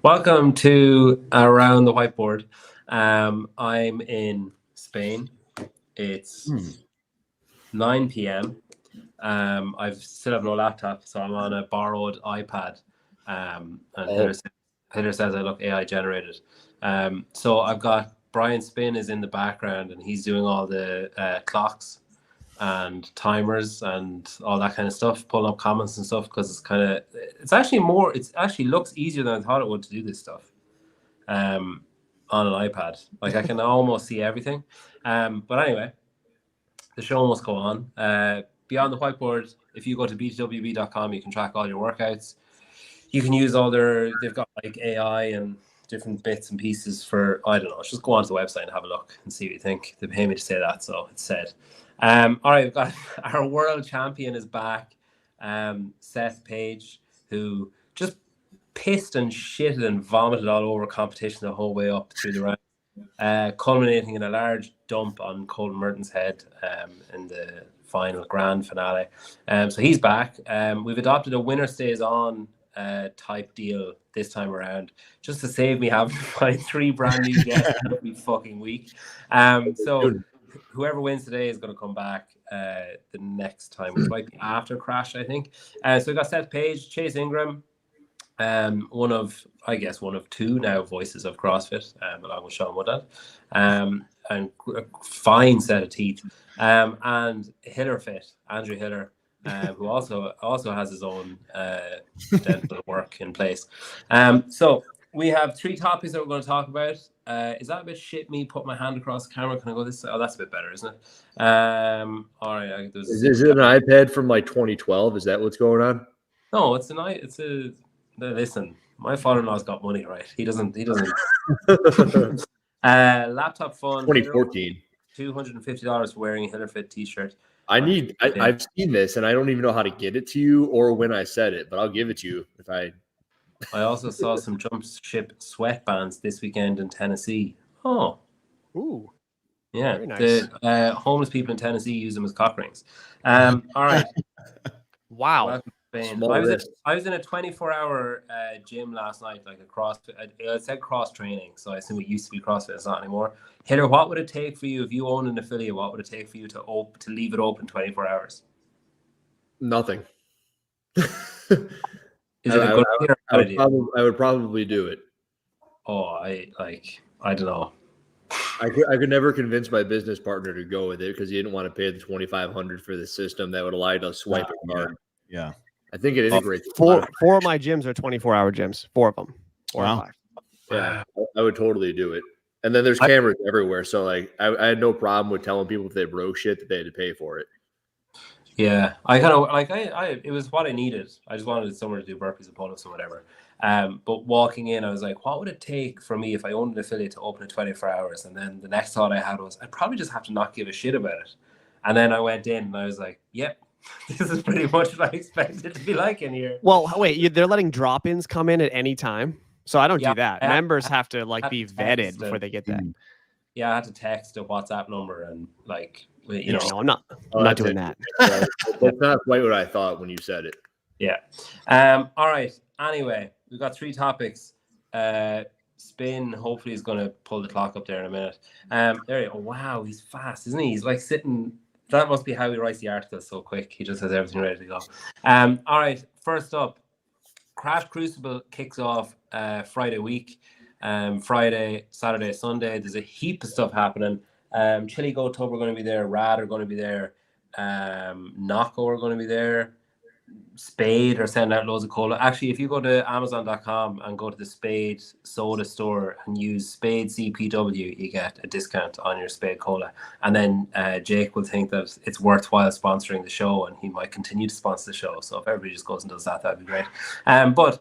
Welcome to Around the Whiteboard. I'm in Spain. It's 9 p.m. I still have no laptop, so I'm on a borrowed iPad. And Heather says I look AI generated. So I've got Brian Spin is in the background, and he's doing all the clocks and timers and all that kind of stuff, pulling up comments and stuff, because it actually looks easier than I thought it would to do this stuff on an iPad. Like I can almost see everything. But anyway, the show must go on. Beyond the Whiteboard, if you go to btwb.com, you can track all your workouts. You can use they've got like AI and different bits and pieces for, I don't know, just go onto the website and have a look and see what you think. They pay me to say that, so it's said. All right, we've got our world champion is back, Seth Page, who just pissed and shitted and vomited all over competition the whole way up through the round, culminating in a large dump on Colton Merton's head in the final grand finale. So he's back. We've adopted a winner stays on type deal this time around, just to save me having to find 3 brand new guests every fucking week. So whoever wins today is going to come back the next time, which might be after Crash, I think. So we've got Seth Page, Chase Ingraham, one of 2 now voices of CrossFit, along with Sean Woodland, and a fine set of teeth, and Hiller Fit, Andrew Hiller, who also has his own dental work in place. So we have 3 topics that we're going to talk about. Is that a bit shit, me put my hand across the camera? Can I go this side? Oh, that's a bit better, isn't it? All right. Is it an iPad from like 2012? Is that what's going on? No, listen, my father-in-law's got money, right? He doesn't. Laptop fund 2014. $250 for wearing a Hillerfit t-shirt. I've seen this and I don't even know how to get it to you or when I said it, but I'll give it to you if I also saw some jump ship sweatbands this weekend in Tennessee. Oh. Ooh. Yeah. Very nice. The homeless people in Tennessee use them as cock rings. All right. Wow. I was in a 24-hour gym last night, like a CrossFit. It said cross training, so I assume it used to be CrossFit. It's not anymore. Hiller, what would it take for you if you owned an affiliate? What would it take for you to leave it open 24 hours? Nothing. Is it a good idea? I would probably do it. Oh, I don't know. I could never convince my business partner to go with it because he didn't want to pay the $2,500 for the system that would allow you to swipe a card. Yeah. I think it integrates. 4 of my gyms are 24-hour gyms. 4 of them. 4 or 5. Yeah, I would totally do it. And then there's cameras everywhere, so like I had no problem with telling people if they broke shit that they had to pay for it. Yeah, I kind of it was what I needed. I just wanted somewhere to do burpees and pull-ups and whatever. But walking in, I was like, what would it take for me if I owned an affiliate to open it 24 hours? And then the next thought I had was, I'd probably just have to not give a shit about it. And then I went in and I was like, yep, this is pretty much what I expected it to be like in here. Well, wait, they're letting drop-ins come in at any time? So I don't do that. Members have to be vetted before they get that. Yeah, I had to text a WhatsApp number and No, I'm not doing that. That's not quite what I thought when you said it. Yeah. All right. Anyway, we've got 3 topics. Spin hopefully is going to pull the clock up there in a minute. There you go. Wow, he's fast, isn't he? He's like sitting. That must be how he writes the articles so quick. He just has everything ready to go. All right. First up, Crash Crucible kicks off Friday week. Friday, Saturday, Sunday. There's a heap of stuff happening. Chili Goat Tub are going to be there. Rad are going to be there. Nocco are going to be there. Spade are sending out loads of cola. Actually, if you go to Amazon.com and go to the Spade soda store and use Spade CPW, you get a discount on your Spade cola. And then Jake will think that it's worthwhile sponsoring the show, and he might continue to sponsor the show. So if everybody just goes and does that, that'd be great. But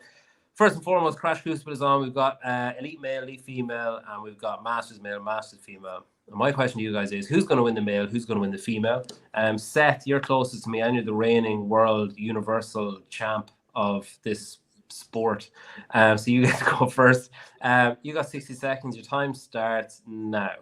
first and foremost, Crash Crucible is on. We've got Elite Male, Elite Female, and we've got Masters Male, Masters Female. And my question to you guys is, who's going to win the male? Who's going to win the female? Seth, you're closest to me, and you're the reigning world universal champ of this sport. So you get to go first. You got 60 seconds. Your time starts now.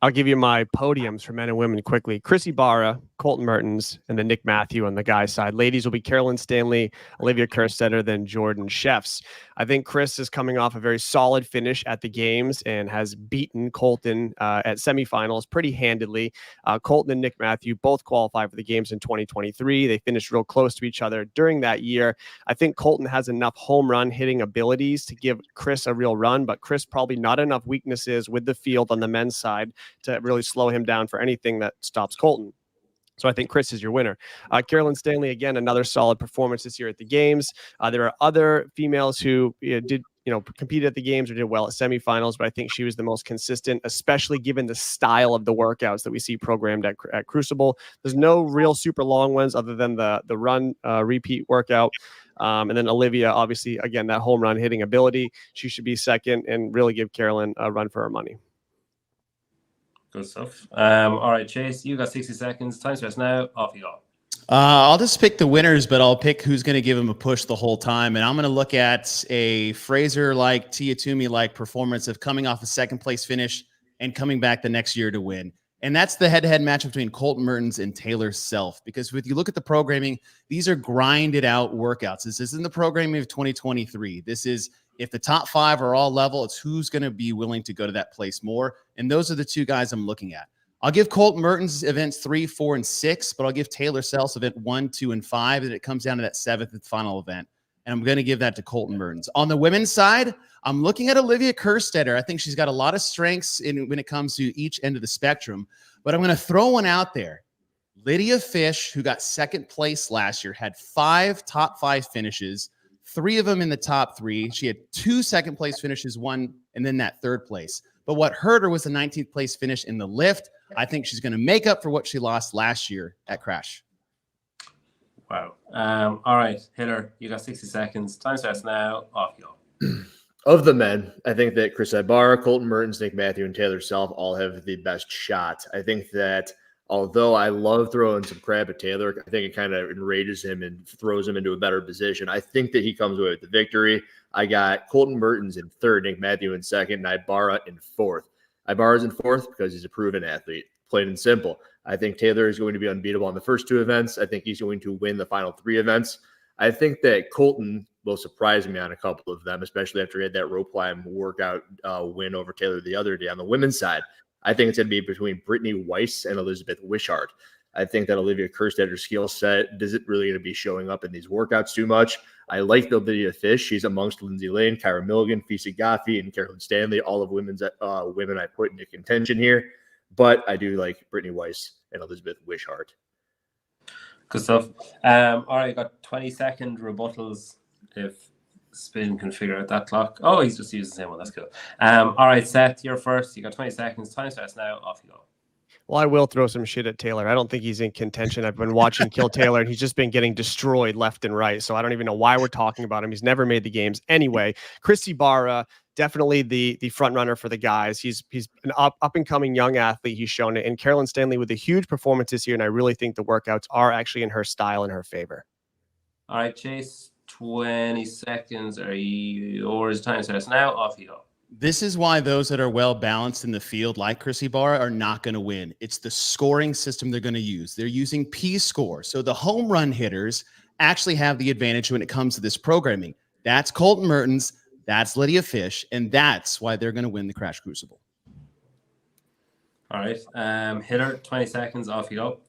I'll give you my podiums for men and women quickly. Chris Ibarra, Colton Mertens, and then Nick Matthew on the guys' side. Ladies will be Carolyn Stanley, Olivia Kerstetter, then Jordan Sheffs. I think Chris is coming off a very solid finish at the games and has beaten Colton at semifinals pretty handedly. Colton and Nick Matthew both qualified for the games in 2023. They finished real close to each other during that year. I think Colton has enough home run hitting abilities to give Chris a real run, but Chris probably not enough weaknesses with the field on the men's side to really slow him down for anything that stops Colton. So I think Chris is your winner. Carolyn Stanley, again, another solid performance this year at the games. There are other females who did competed at the games or did well at semifinals, but I think she was the most consistent, especially given the style of the workouts that we see programmed at Crucible. There's no real super long ones other than the run repeat workout. And then Olivia, obviously, again, that home run hitting ability. She should be second and really give Carolyn a run for her money. Good stuff. All right, Chase, you got 60 seconds. Time starts now. Off you go. I'll just pick the winners, but I'll pick who's going to give him a push the whole time. And I'm going to look at a Fraser-like, Tia Toomey-like performance of coming off a second-place finish and coming back the next year to win. And that's the head-to-head match between Colton Mertens and Taylor Self. Because if you look at the programming, these are grinded-out workouts. This isn't the programming of 2023. This is, if the top 5 are all level, it's who's going to be willing to go to that place more. And those are the two guys I'm looking at. I'll give Colton Mertens events 3, 4, and 6, but I'll give Taylor Self's event 1, 2, and 5, and it comes down to that 7th and final event. And I'm going to give that to Colton Mertens. On the women's side, I'm looking at Olivia Kerstetter. I think she's got a lot of strengths when it comes to each end of the spectrum, but I'm going to throw one out there. Lydia Fish, who got second place last year, had 5 top 5 finishes, 3 of them in the top 3. She had 2 second place finishes, 1, and then that 3rd place. But what hurt her was the 19th place finish in the lift. I think she's going to make up for what she lost last year at Crash. Wow. All right, Hiller, you got 60 seconds. Time starts now. Off you go. Of the men, I think that Chris Ibarra, Colton Mertens, Nick Matthew, and Taylor Self all have the best shot. I think that although I love throwing some crap at Taylor, I think it kind of enrages him and throws him into a better position. I think that he comes away with the victory. I got Colton Mertens in 3rd, Nick Matthew in 2nd, and Ibarra in 4th. Ibarra's in 4th because he's a proven athlete, plain and simple. I think Taylor is going to be unbeatable on the first 2 events. I think he's going to win the final 3 events. I think that Colton will surprise me on a couple of them, especially after he had that rope climb workout win over Taylor the other day. On the women's side, I think it's going to be between Brittany Weiss and Elizabeth Wishart. I think that Olivia Kerstetter's skill set isn't really going to be showing up in these workouts too much. I like Olivia Fish. She's amongst Lindsay Lane, Kyra Milligan, Fisa Gaffi, and Carolyn Stanley, all of women I put into contention here. But I do like Brittany Weiss and Elizabeth Wishart. Good stuff. All right, got 20-second rebuttals if Spin can figure out that clock. Oh, he's just using the same one. That's cool. All right, Seth, you're first. You got 20 seconds. Time starts now. Off you go. Well, I will throw some shit at Taylor. I don't think he's in contention. I've been watching Kill Taylor, and he's just been getting destroyed left and right. So I don't even know why we're talking about him. He's never made the games. Anyway, Chris Ibarra, definitely the front runner for the guys. He's an up-and-coming young athlete. He's shown it. And Carolyn Stanley with a huge performance this year, and I really think the workouts are actually in her style and her favor. All right, Chase, 20 seconds are yours. Time starts now. Off you go. This is why those that are well balanced in the field, like Chris Ibarra, are not going to win. It's the scoring system they're going to use. They're using P-score. So the home run hitters actually have the advantage when it comes to this programming. That's Colton Mertens. That's Lydia Fish. And that's why they're going to win the Crash Crucible. All right. Hitter, 20 seconds. Off you go.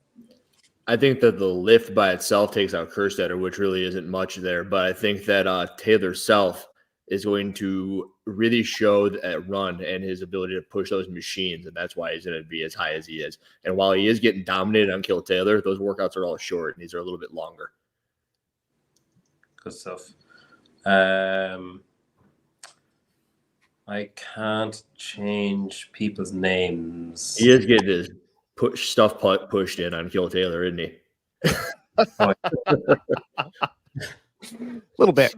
I think that the lift by itself takes out Kerstetter, which really isn't much there. But I think that Taylor Self is going to really show that run and his ability to push those machines, and that's why he's going to be as high as he is. And while he is getting dominated on Kill Taylor, those workouts are all short, and these are a little bit longer. Good stuff. I can't change people's names. He is getting his stuff pushed in on Kill Taylor, isn't he? Little bit.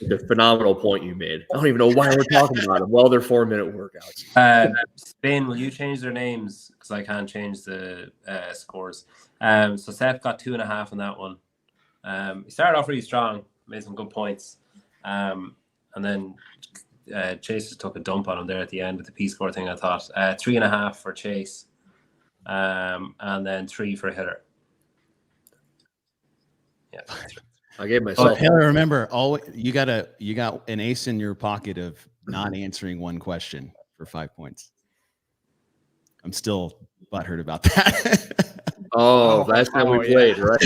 The phenomenal point you made. I don't even know why we're talking about them. Well, they're 4-minute workouts. Spin, will you change their names? Because I can't change the scores. So Seth got 2.5 on that one. He started off really strong, made some good points. And then Chase just took a dump on him there at the end with the P-score thing, I thought. 3.5 for Chase. And then 3 for Hiller. Yeah. I gave myself. Taylor, remember, you got an ace in your pocket of not answering one question for 5 points. I'm still butthurt about that. Last time we played, right?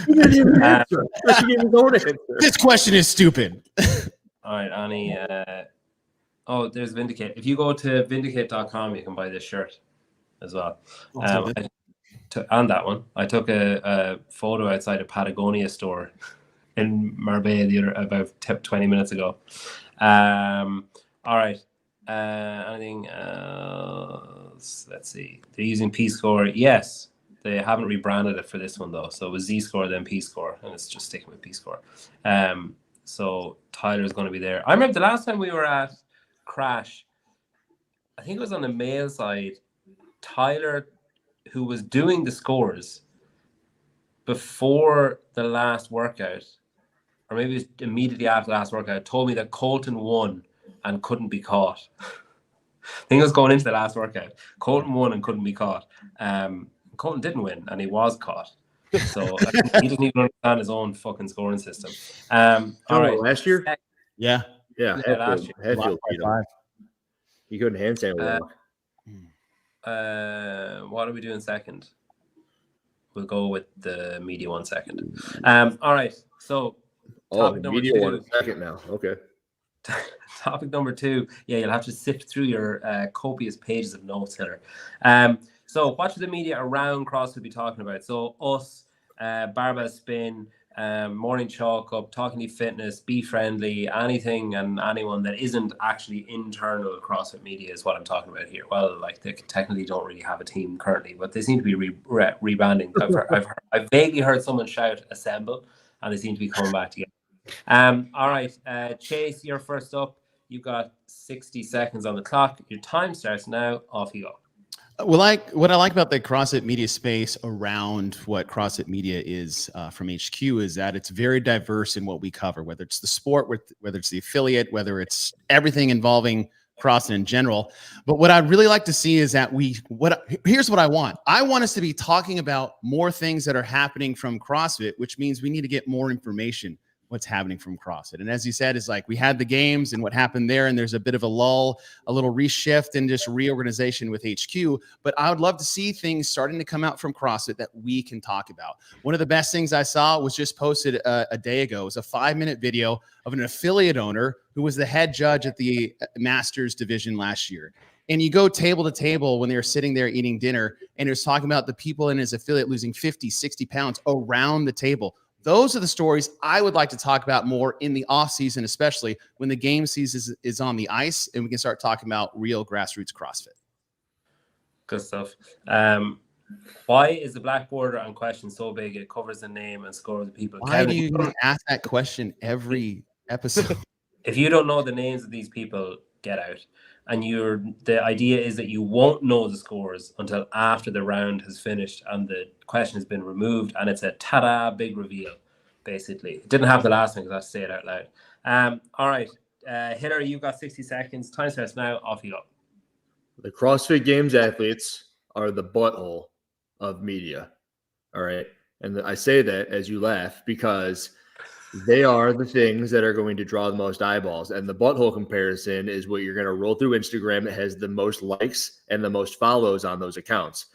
You didn't even answer. You didn't go to answer. This question is stupid. All right, Annie. There's Vindicate. If you go to vindicate.com, you can buy this shirt as well. And that one. I took a photo outside a Patagonia store in Marbella about 20 minutes ago. All right. Anything else? Let's see. They're using P-score. Yes, they haven't rebranded it for this one though. So it was Z-score then P-score, and it's just sticking with P-score. So Tyler's going to be there. I remember the last time we were at Crash, I think it was on the male side. Tyler, who was doing the scores before the last workout, or maybe it was immediately after the last workout, told me that Colton won and couldn't be caught. I think it was going into the last workout. Colton won and couldn't be caught. Colton didn't win and he was caught. So he doesn't even understand his own fucking scoring system. All right. Last year? Yeah. Last year. Hatfield beat him. He couldn't handstand well. What are we doing second? We'll go with the media one second. All right. So topic number media 2. one second now. Okay. Topic number 2. Yeah, you'll have to sift through your copious pages of notes here. So what should the media around CrossFit be talking about? So us, barbell spin, morning chalk up, talking to fitness, be friendly, anything and anyone that isn't actually internal CrossFit media is what I'm talking about here. Well, like they technically don't really have a team currently, but they seem to be rebranding. I've vaguely heard someone shout assemble, and they seem to be coming back together. All right, Chase, you're first up. You've got 60 seconds on the clock. Your time starts now. Off you go. Well, what I like about the CrossFit media space around what CrossFit media is from HQ is that it's very diverse in what we cover, whether it's the sport, whether it's the affiliate, whether it's everything involving CrossFit in general. But what I'd really like to see is that here's what I want. I want us to be talking about more things that are happening from CrossFit, which means we need to get more information what's happening from CrossFit. And as you said, is like we had the games and what happened there, and there's a bit of a lull, a little reshift and just reorganization with HQ. But I would love to see things starting to come out from CrossFit that we can talk about. One of the best things I saw was just posted a day ago. It was a 5-minute video of an affiliate owner who was the head judge at the Masters division last year. And you go table to table when they were sitting there eating dinner, and it was talking about the people in his affiliate losing 50, 60 pounds around the table. Those are the stories I would like to talk about more in the off season, especially when the game season is on the ice and we can start talking about real grassroots CrossFit. Good stuff. Why is the black border on question so big? It covers the name and score of the people. Why do you ask that question every episode? If you don't know the names of these people, get out. And the idea is that you won't know the scores until after the round has finished and the question has been removed, and it's a ta-da big reveal, basically. It didn't have the last one because I have to say it out loud. All right, Hiller, you've got 60 seconds. Time starts now. Off you go. The CrossFit Games athletes are the butthole of media. All right. And I say that as you laugh because they are the things that are going to draw the most eyeballs. And the butthole comparison is what you're going to roll through Instagram that has the most likes and the most follows on those accounts.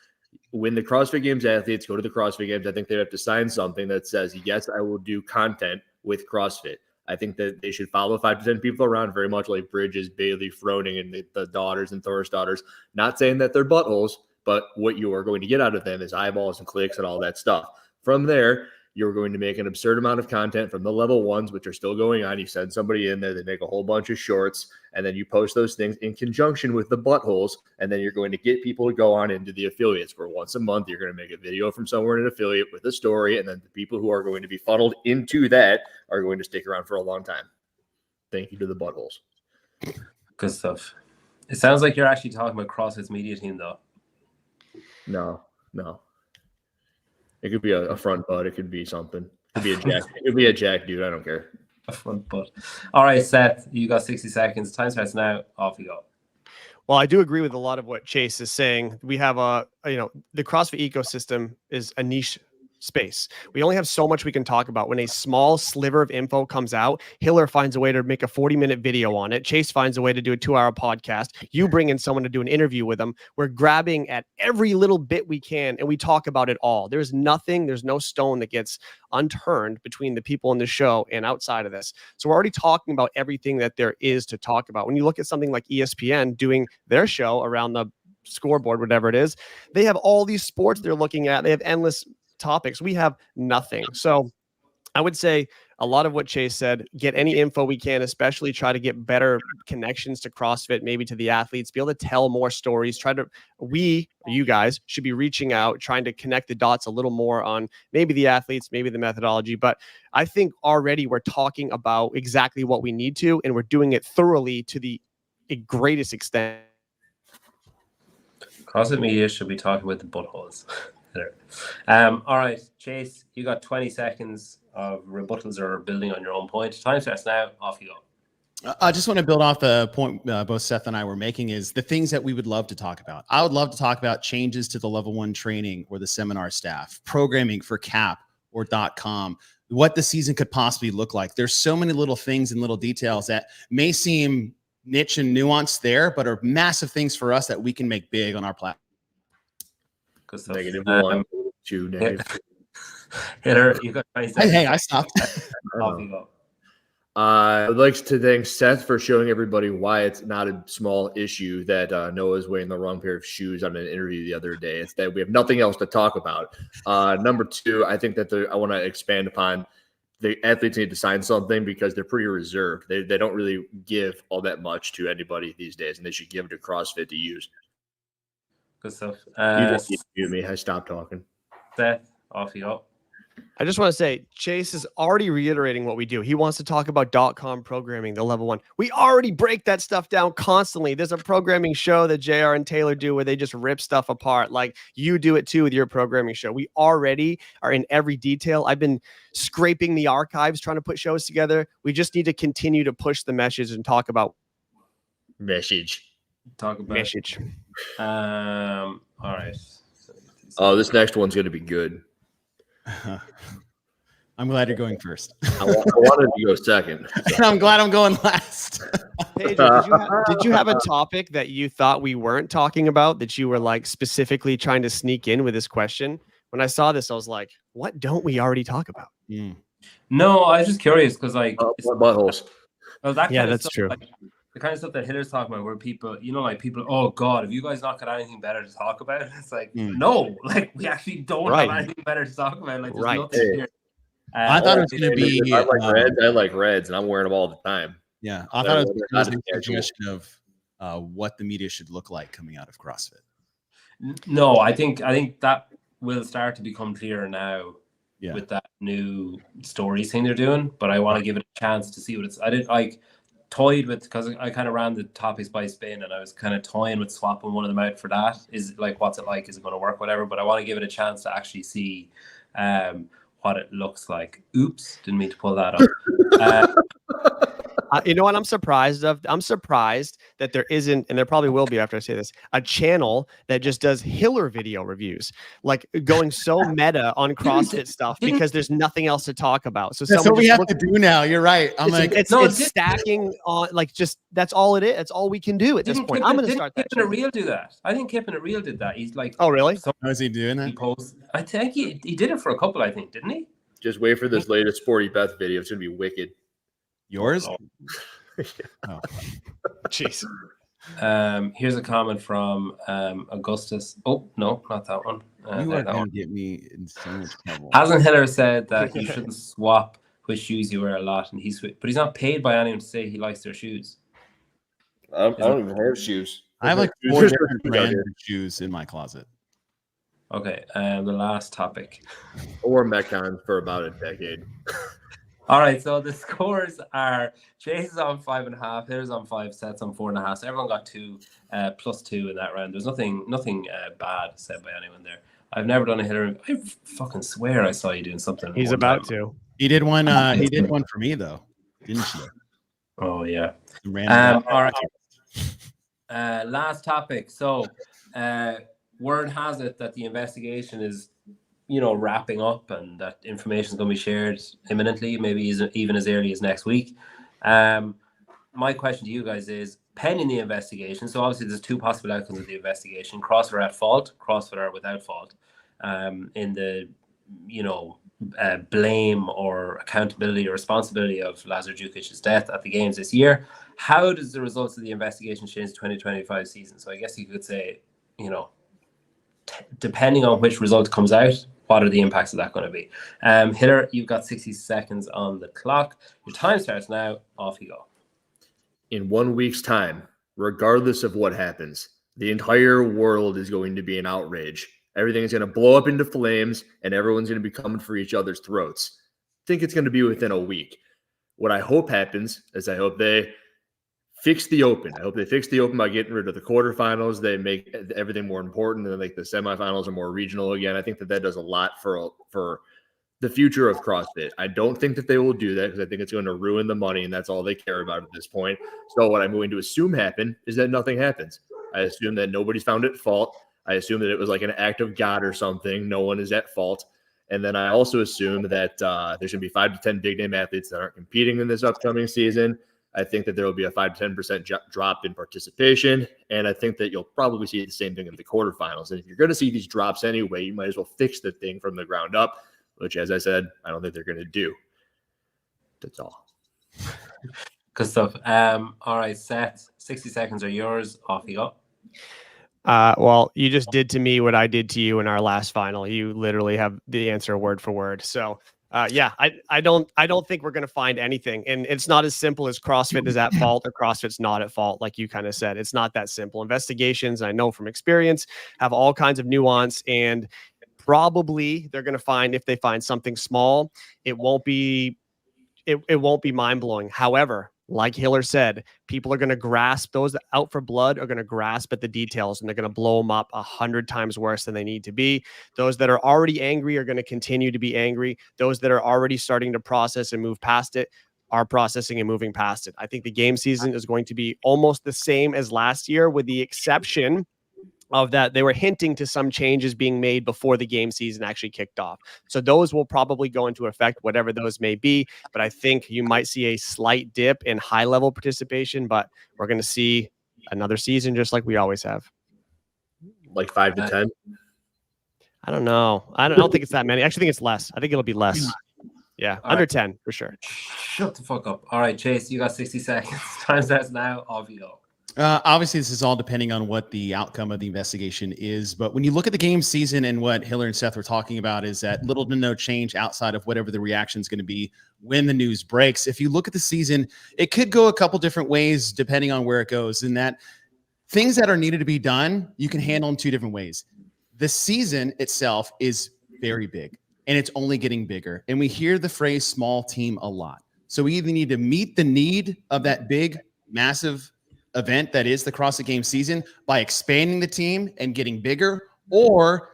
When the CrossFit Games athletes go to the CrossFit Games, I think they have to sign something that says, yes, I will do content with CrossFit. I think that they should follow 5 to 10 people around, very much like Bridges, Bailey, Froning, and the daughters and Thor's daughters. Not saying that they're buttholes, but what you are going to get out of them is eyeballs and clicks and all that stuff. From there, you're going to make an absurd amount of content from the level ones, which are still going on. You send somebody in there, they make a whole bunch of shorts, and then you post those things in conjunction with the buttholes. And then you're going to get people to go on into the affiliates where once a month, you're going to make a video from somewhere in an affiliate with a story. And then the people who are going to be funneled into that are going to stick around for a long time. Thank you to the buttholes. Good stuff. It sounds like you're actually talking about CrossFit's media team, though. No. It could be a front butt. It could be something. It could be a jack. It could be a jack dude. I don't care. A front butt. All right, Seth, you got 60 seconds. Time starts now. Off you go. Well, I do agree with a lot of what Chase is saying. We have the CrossFit ecosystem is a niche space. We only have so much we can talk about. When a small sliver of info comes out, Hiller finds a way to make a 40-minute video on it. Chase finds a way to do a 2-hour podcast. You bring in someone to do an interview with them. We're grabbing at every little bit we can, and we talk about it all. There's no stone that gets unturned between the people in the show and outside of this. So we're already talking about everything that there is to talk about. When you look at something like ESPN doing their show around the scoreboard, whatever it is, they have all these sports they're looking at. They have endless topics. We have nothing. So I would say a lot of what Chase said, get any info we can, especially try to get better connections to CrossFit, maybe to the athletes, be able to tell more stories. You guys should be reaching out, trying to connect the dots a little more on maybe the athletes, maybe the methodology. But I think already we're talking about exactly what we need to, and we're doing it thoroughly to the greatest extent. CrossFit Media should be talking with the buttholes. All right, Chase, you got 20 seconds of rebuttals or building on your own point. Time starts now. Off you go. I just want to build off the point both Seth and I were making is the things that we would love to talk about. I would love to talk about changes to the level 1 training or the seminar staff, programming for CAP or .com, what the season could possibly look like. There's so many little things and little details that may seem niche and nuanced there, but are massive things for us that we can make big on our platform. -1, 2, -2. Hitter, you got 20 seconds. Hey, I stopped. Off you go. I'd like to thank Seth for showing everybody why it's not a small issue that Noah's wearing the wrong pair of shoes on an interview the other day. It's that we have nothing else to talk about. Number 2, I think that I want to expand upon the athletes need to sign something because they're pretty reserved. They don't really give all that much to anybody these days, and they should give it to CrossFit to use. Good stuff. You just mute me. I stopped talking. Seth, off you go. I just want to say, Chase is already reiterating what we do. He wants to talk about .com programming, the level 1. We already break that stuff down constantly. There's a programming show that JR and Taylor do where they just rip stuff apart. Like you do it too with your programming show. We already are in every detail. I've been scraping the archives, trying to put shows together. We just need to continue to push the message and talk about message. All right. Oh, this next one's going to be good. I'm glad you're going first. I wanted to go second. And I'm glad I'm going last. Pedro, did you have a topic that you thought we weren't talking about that you were like specifically trying to sneak in with this question? When I saw this, I was like, what don't we already talk about? No, I was just curious because buttholes. That's true. Like, the kind of stuff that Hitler's talking about where people, oh God, have you guys not got anything better to talk about? It's like, no, like we actually don't have anything better to talk about. Like there's nothing here. I thought it was going to be. I like reds, and I'm wearing them all the time. Yeah, I thought it was a suggestion of what the media should look like coming out of CrossFit. No, I think that will start to become clearer now with that new stories thing they're doing. But I want to give it a chance to see what it's. I did toyed with because I kind of ran the topics by spin, and I was kind of toying with swapping one of them out for that. Is like, what's it like? Is it going to work? Whatever. But I want to give it a chance to actually see what it looks like. Oops, didn't mean to pull that up. You know what I'm surprised of? I'm surprised that there isn't, and there probably will be after I say this, a channel that just does Hiller video reviews, like going so meta on CrossFit stuff because there's nothing else to talk about. So that's what we have to do now. You're right. It's stacking on, like, just that's all it is. That's all we can do at this point. I'm going to start that. Kip and a Reel do that. I think Kip and a Reel did that. He's like, oh really? How is he doing that? He posts. I think he did it for a couple. I think, didn't he? Just wait for this latest Sporty Beth video. It's gonna be wicked. Yours? Oh, jeez. Here's a comment from Augustus. Oh no, not that one. You are going to get me in so much trouble. Hasn't Hiller said that you shouldn't swap which shoes you wear a lot, and but he's not paid by anyone to say he likes their shoes. I don't even have shoes. I have like 4 different brands of shoes in my closet. Okay, the last topic. I wore Metcon for about a decade. All right, so the scores are Chase is on 5.5, Hitler's on 5, Seth's on 4.5. So everyone got 2 plus 2 in that round. There's nothing bad said by anyone there. I've never done a Hitler. I fucking swear I saw you doing something. He's about to. He did one. He did one for me though. didn't you? Oh yeah. Random All right. Last topic. So, word has it that the investigation is, wrapping up, and that information is going to be shared imminently, maybe even as early as next week. My question to you guys is, pending the investigation, so obviously there's two possible outcomes of the investigation: CrossFit are at fault, CrossFit are without fault, in the blame or accountability or responsibility of Lazar Djukic's death at the games this year. How does the results of the investigation change the 2025 season? So I guess you could say, depending on which result comes out, what are the impacts of that going to be? Hiller, you've got 60 seconds on the clock. Your time starts now. Off you go. In 1 week's time, regardless of what happens, the entire world is going to be in outrage. Everything is going to blow up into flames, and everyone's going to be coming for each other's throats. I think it's going to be within a week. What I hope happens is I hope they fix the Open. I hope they fix the Open by getting rid of the quarterfinals. They make everything more important, and like the semifinals are more regional again. I think that does a lot for the future of CrossFit. I don't think that they will do that because I think it's going to ruin the money, and that's all they care about at this point. So what I'm going to assume happen is that nothing happens. I assume that nobody's found at fault. I assume that it was like an act of God or something. No one is at fault. And then I also assume that there's going to be 5 to 10 big name athletes that aren't competing in this upcoming season. I think that there will be a 5 to 10% drop in participation. And I think that you'll probably see the same thing in the quarterfinals. And if you're going to see these drops anyway, you might as well fix the thing from the ground up, which, as I said, I don't think they're going to do. That's all. Good stuff. All right, Seth, 60 seconds are yours. Off you go. Well, you just did to me what I did to you in our last final. You literally have the answer word for word. So, I don't think we're going to find anything. And it's not as simple as CrossFit is at fault or CrossFit's not at fault. Like you kind of said, it's not that simple. Investigations, I know from experience, have all kinds of nuance, and probably they're going to find, if they find something small, it won't be mind blowing. However, like Hiller said, people are going to grasp, those out for blood are going to grasp at the details, and they're going to blow them up 100 times worse than they need to be. Those that are already angry are going to continue to be angry. Those that are already starting to process and move past it are processing and moving past it. I think the game season is going to be almost the same as last year, with the exception of that they were hinting to some changes being made before the game season actually kicked off. So those will probably go into effect, whatever those may be. But I think you might see a slight dip in high level participation, but we're going to see another season just like we always have. Like 5 to 10? I don't know. I don't think it's that many. I actually think it's less. I think it'll be less. Yeah, All under right. 10 for sure. Shut the fuck up. All right, Chase, you got 60 seconds. Time starts now. Off you go. Obviously, this is all depending on what the outcome of the investigation is. But when you look at the game season, and what Hiller and Seth were talking about is that little to no change outside of whatever the reaction is going to be when the news breaks. If you look at the season, it could go a couple different ways depending on where it goes. And that things that are needed to be done, you can handle in 2 different ways. The season itself is very big, and it's only getting bigger. And we hear the phrase small team a lot. So we either need to meet the need of that big, massive event that is the CrossFit Games season by expanding the team and getting bigger, or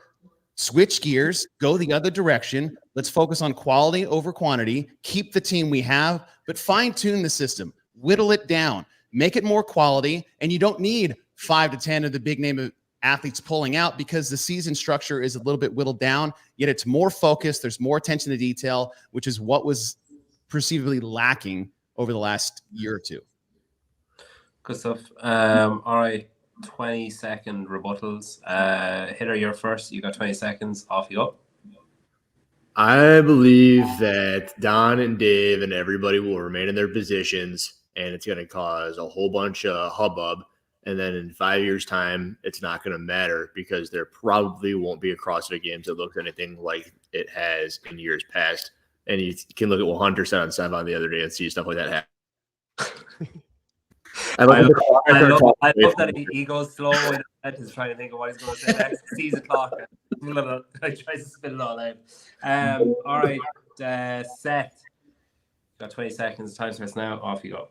switch gears, go the other direction. Let's focus on quality over quantity, keep the team we have, but fine tune the system, whittle it down, make it more quality. And you don't need 5 to 10 of the big name athletes pulling out, because the season structure is a little bit whittled down, yet it's more focused. There's more attention to detail, which is what was perceivably lacking over the last year or two. Good stuff. All right, 20-second rebuttals. Hiller, you're first. You got 20 seconds. Off you go. I believe that Don and Dave and everybody will remain in their positions, and it's going to cause a whole bunch of hubbub. And then in 5 years' time, it's not going to matter, because there probably won't be a CrossFit Games that looks anything like it has in years past. And you can look at what Hunter said on Sevon the other day and see stuff like that happen. I love that he goes slow and he's trying to think of what he's going to say next. Sees the clock and tries to spit it all out. All right, Seth, got 20 seconds. Time starts now. Off you go.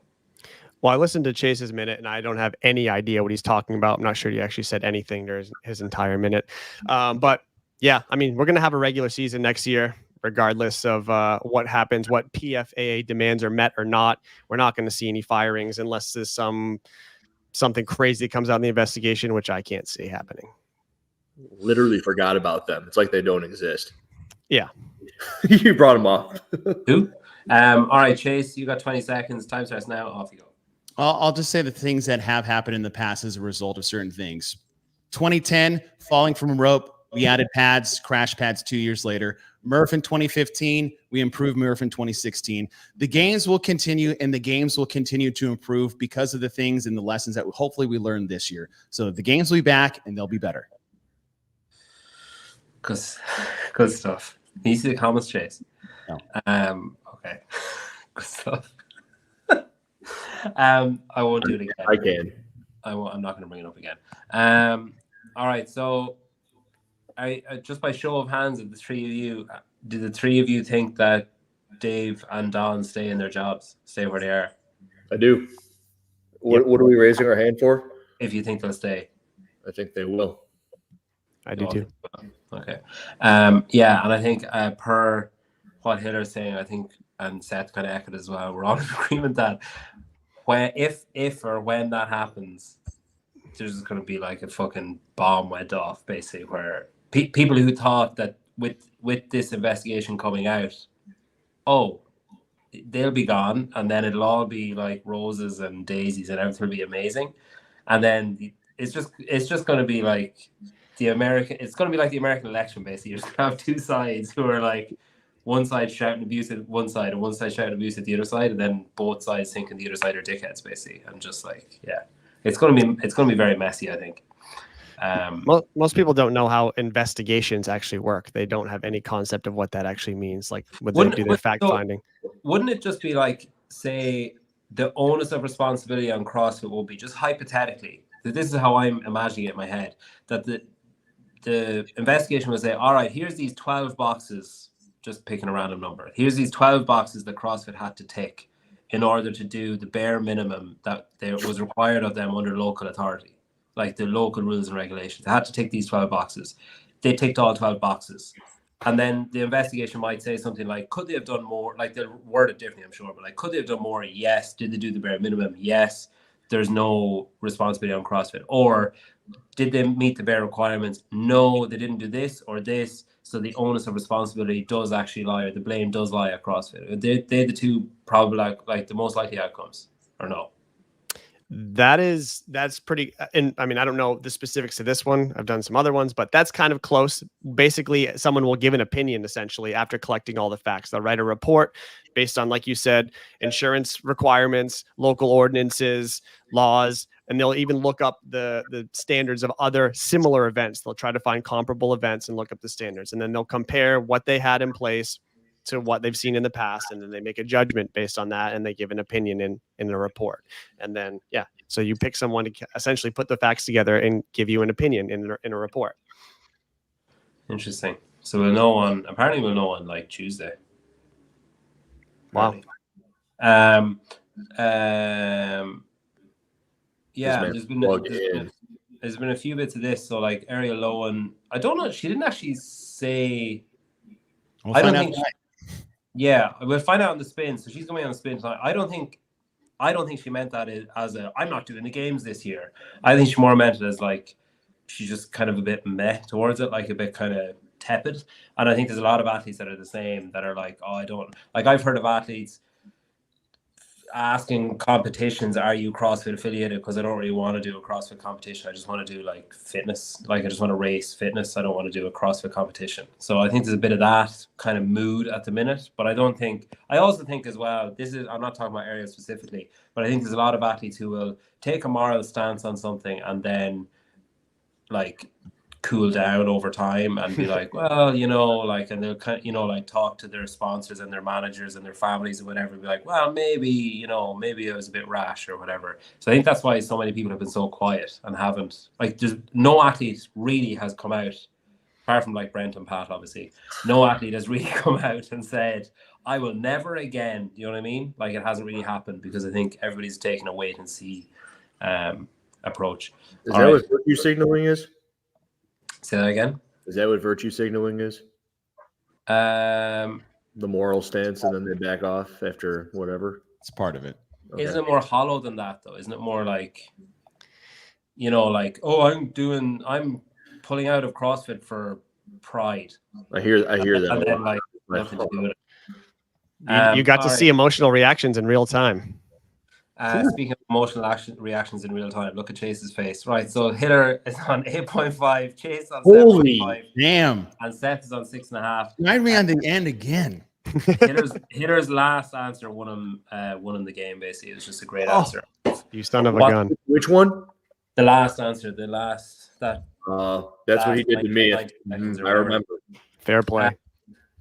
Well, I listened to Chase's minute, and I don't have any idea what he's talking about. I'm not sure he actually said anything during his entire minute. But yeah, I mean, we're going to have a regular season next year. regardless of what happens, what PFAA demands are met or not. We're not going to see any firings unless there's something crazy comes out in the investigation, which I can't see happening. Literally forgot about them. It's like they don't exist. Yeah. You brought them up. Who? All right, Chase, you got 20 seconds. Time starts now. Off you go. I'll just say the things that have happened in the past as a result of certain things. 2010, falling from a rope. We added pads, crash pads 2 years later. Murph in 2015, we improved Murph in 2016. The games will continue, and the games will continue to improve because of the things and the lessons that hopefully we learned this year. So the games will be back, and they'll be better. Good stuff. Can you see the comments, Chase? No. Okay. Good stuff. I won't do it again. I can. I'm not going to bring it up again. All right. So, I just by show of hands of the three of you, do the three of you think that Dave and Don stay in their jobs, stay where they are? I do. What are we raising our hand for? If you think they'll stay. I think they will. I do too. Okay. Yeah, and I think per what Hiller's saying, I think, and Seth kind of echoed as well, we're all in agreement that if or when that happens, there's going to be like a fucking bomb went off, basically, where people who thought that with this investigation coming out, they'll be gone, and then it'll all be like roses and daisies, and everything will be amazing, and then it's just going to be like it's going to be like the American election, basically. You're just going to have two sides who are like, one side shouting abuse at one side and one side shouting abuse at the other side, and then both sides thinking the other side are dickheads, basically. And just like, yeah, it's going to be very messy, I think. Most people don't know how investigations actually work. They don't have any concept of what that actually means. Like, when they do their fact finding, wouldn't it just be like, say, the onus of responsibility on CrossFit will be, just hypothetically, that this is how I'm imagining it in my head, that the investigation will say, all right, here's these 12 boxes, just picking a random number. Here's these 12 boxes that CrossFit had to tick in order to do the bare minimum that there was required of them under local authority, like the local rules and regulations. They had to tick these 12 boxes. They ticked all 12 boxes. And then the investigation might say something like, could they have done more? Like, they'll word it differently, I'm sure, but like, could they have done more? Yes. Did they do the bare minimum? Yes. There's no responsibility on CrossFit. Or did they meet the bare requirements? No, they didn't do this or this. So the onus of responsibility does actually lie, or the blame does lie at CrossFit. They're the two probably like the most likely outcomes, or no? That's pretty, and I mean, I don't know the specifics to this one. I've done some other ones, but that's kind of close. Basically, someone will give an opinion essentially after collecting all the facts. They'll write a report based on, like you said, insurance requirements, local ordinances, laws, and they'll even look up the standards of other similar events. They'll try to find comparable events and look up the standards, and then they'll compare what they had in place to what they've seen in the past, and then they make a judgment based on that, and they give an opinion in a report. And then, yeah, so you pick someone to essentially put the facts together and give you an opinion in a report. Interesting. So we'll know on like Tuesday. Wow. Yeah, there's been a few bits of this. So like Ariel Lowen, I don't know, she didn't actually say. I don't think. Yeah, we'll find out on the spin. So she's going on the spin tonight. I don't think she meant that as a, I'm not doing the games this year. I think she more meant it as like, she's just kind of a bit meh towards it, like a bit kind of tepid. And I think there's a lot of athletes that are the same, that are like, oh, I don't, like, I've heard of athletes asking competitions, are you CrossFit affiliated? Because I don't really want to do a CrossFit competition. I just want to do like fitness. Like, I just want to race fitness. I don't want to do a CrossFit competition. So I think there's a bit of that kind of mood at the minute. But I also think as well, I'm not talking about areas specifically, but I think there's a lot of athletes who will take a moral stance on something and then like cool down over time and be like, well, like, and they'll kind of, like talk to their sponsors and their managers and their families or whatever, and be like, well, maybe it was a bit rash or whatever. So I think that's why so many people have been so quiet and haven't, like, there's no athlete really has come out, apart from like Brent and Pat, obviously, no athlete has really come out and said, I will never again, you know what I mean? Like, it hasn't really happened, because I think everybody's taking a wait and see approach. Is that what virtue signaling is? Say that again. Is that what virtue signaling is? The moral stance, and then they back off after whatever. It's part of it. Okay. Isn't it more hollow than that though? Isn't it more like, like, oh, I'm pulling out of CrossFit for pride. I hear that. And then like nothing to do with it. You got to all see emotional reactions in real time. Speaking of emotional reactions in real time, look at Chase's face. Right, so Hiller is on 8.5, Chase on 7.5, damn, and Seth is on 6.5. Remind me on the end again. Hitler's last answer won him the game. Basically, it was just a great answer. You son of a gun! Which one? The last answer. That's what he did to me. I remember. Fair play.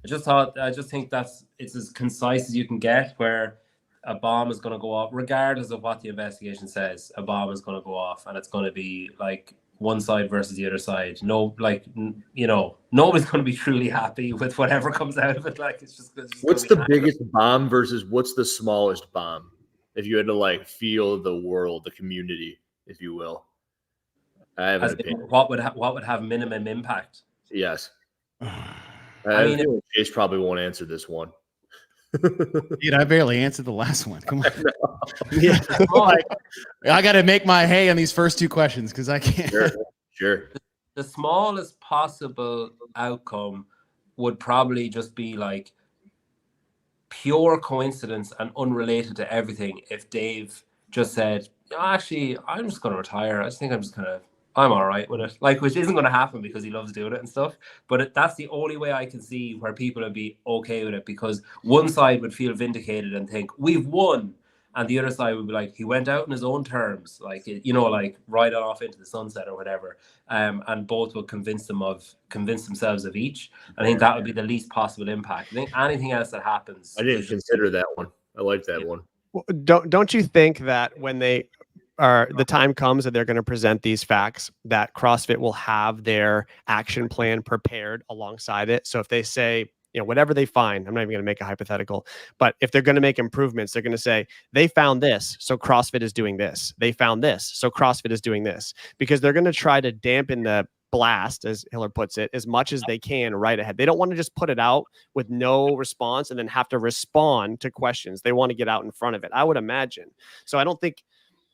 I just think it's as concise as you can get, where a bomb is going to go off, regardless of what the investigation says. A bomb is going to go off, and it's going to be like one side versus the other side. No, nobody's going to be truly happy with whatever comes out of it. Like, it's just what's the biggest bomb versus what's the smallest bomb? If you had to like feel the world, the community, if you will. I have an opinion. What would have minimum impact? Yes. I mean, Chase probably won't answer this one. Dude, I barely answered the last one. Come on. Yeah. I got to make my hay on these first two questions because I can't. Sure. The smallest possible outcome would probably just be like pure coincidence and unrelated to everything. If Dave just said, actually, I'm just going to retire. I just think I'm all right with it. Like, which isn't going to happen because he loves doing it and stuff. But that's the only way I can see where people would be okay with it, because one side would feel vindicated and think we've won, and the other side would be like, he went out on his own terms, like, like right off into the sunset or whatever. And both would convince themselves of each. I think that would be the least possible impact. I think anything else that happens. I didn't consider that one. I like that one. Don't you think that when the time comes that they're going to present these facts, that CrossFit will have their action plan prepared alongside it? So if they say, whatever they find, I'm not even going to make a hypothetical, but if they're going to make improvements, they're going to say, they found this, so CrossFit is doing this. They found this, so CrossFit is doing this. Because they're going to try to dampen the blast, as Hiller puts it, as much as they can right ahead. They don't want to just put it out with no response and then have to respond to questions. They want to get out in front of it, I would imagine. So I don't think,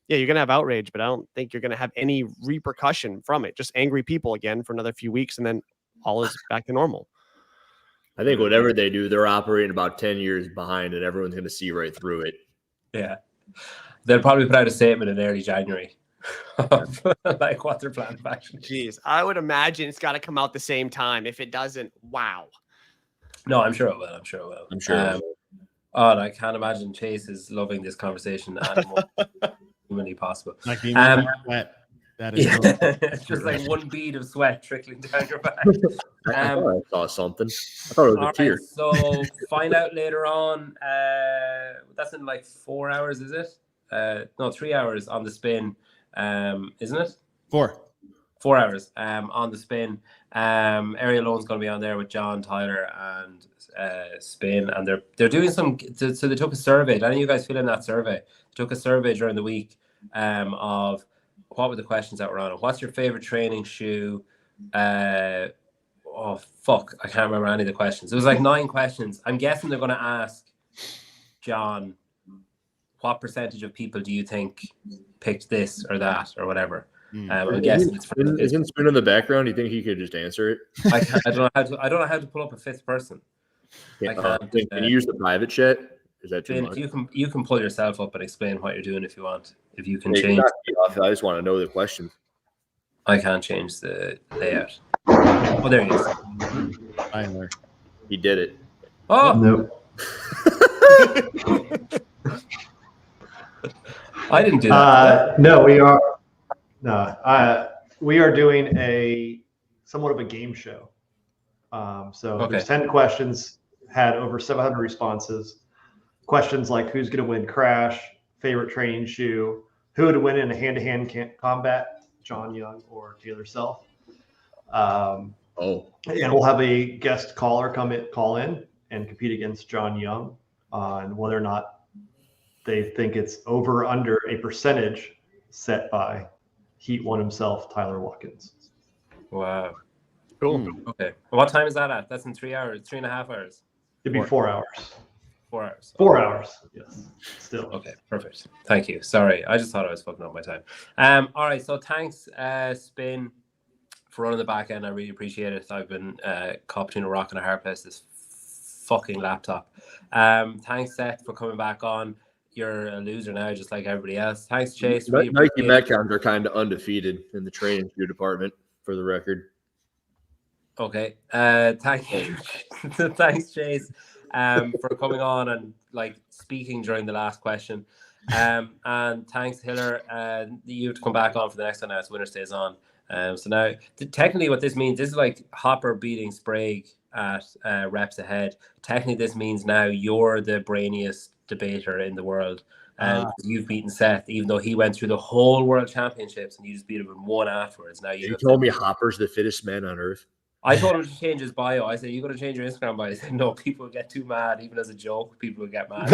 you're going to have outrage, but I don't think you're going to have any repercussion from it. Just angry people again for another few weeks, and then all is back to normal. I think whatever they do, they're operating about 10 years behind, and everyone's going to see right through it. Yeah. They'll probably put out a statement in early January. Like what their plan of action. Jeez, I would imagine it's got to come out the same time. If it doesn't, wow. No, I'm sure it will. I'm sure. I can't imagine Chase is loving this conversation anymore. Humanly possible. Like being wet. That is it's just like one bead of sweat trickling down your back. I saw something. I thought it was a tear. Right, so find out later on. That's in like 4 hours, is it? No, 3 hours on the spin. Isn't it? 4 hours on the spin. Area Lone's going to be on there with John, Tyler, and Spin, and they're doing some. So they took a survey. Did any of you guys fill in that survey? They took a survey during the week of what were the questions that were on it. What's your favorite training shoe? I can't remember any of the questions. It was like 9 questions. I'm guessing they're going to ask John, what percentage of people do you think picked this or that or whatever? I'm guessing isn't Spoon in the background? Do you think he could just answer it? I don't know how to pull up a fifth person. Can you use the private chat? Is that too much? You can pull yourself up and explain what you're doing if you want. If you can change. I just want to know the question. I can't change the layout. Oh, there he is. Tyler. He did it. Oh no. I didn't do that. No, we are. No, we are doing somewhat of a game show. There's 10 questions, had over 700 responses. Questions like who's going to win Crash, favorite training shoe, who would win in a hand-to-hand combat, John Young or Taylor Self. And we'll have a guest caller call in and compete against John Young on whether or not they think it's over or under a percentage set by Heat One himself, Tyler Watkins. Wow. Cool. Okay. What time is that at? That's in 3 hours, 3.5 hours. It'd be 4 hours. 4 hours. 4 hours. Yes. Still. Okay, perfect. Thank you. Sorry, I just thought I was fucking up my time. All right, so thanks, Spin, for running the back end. I really appreciate it. I've been caught between a rock and a hard place. This fucking laptop. Thanks, Seth, for coming back on. You're a loser now, just like everybody else. Thanks, Chase. Really Nike Metcons are kind of undefeated in the training shoe department, for the record. Okay. Thank you. Thanks, Chase, for coming on and like speaking during the last question. And thanks, Hiller. You have to come back on for the next one now. It's winner stays on. So now, technically, what this means, this is like Hopper beating Sprague at reps ahead. Technically, this means now you're the brainiest debater in the world. You've beaten Seth, even though he went through the whole World Championships and you just beat him in one afterwards. Now you told me Hopper's the fittest man on earth. I told him to change his bio. I said, "You got to change your Instagram bio." He said, "No, people get too mad, even as a joke. People will get mad."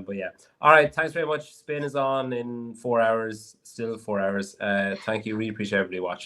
But yeah. All right. Thanks very much. Spin is on in 4 hours. Still 4 hours. Thank you. Really appreciate everybody watching.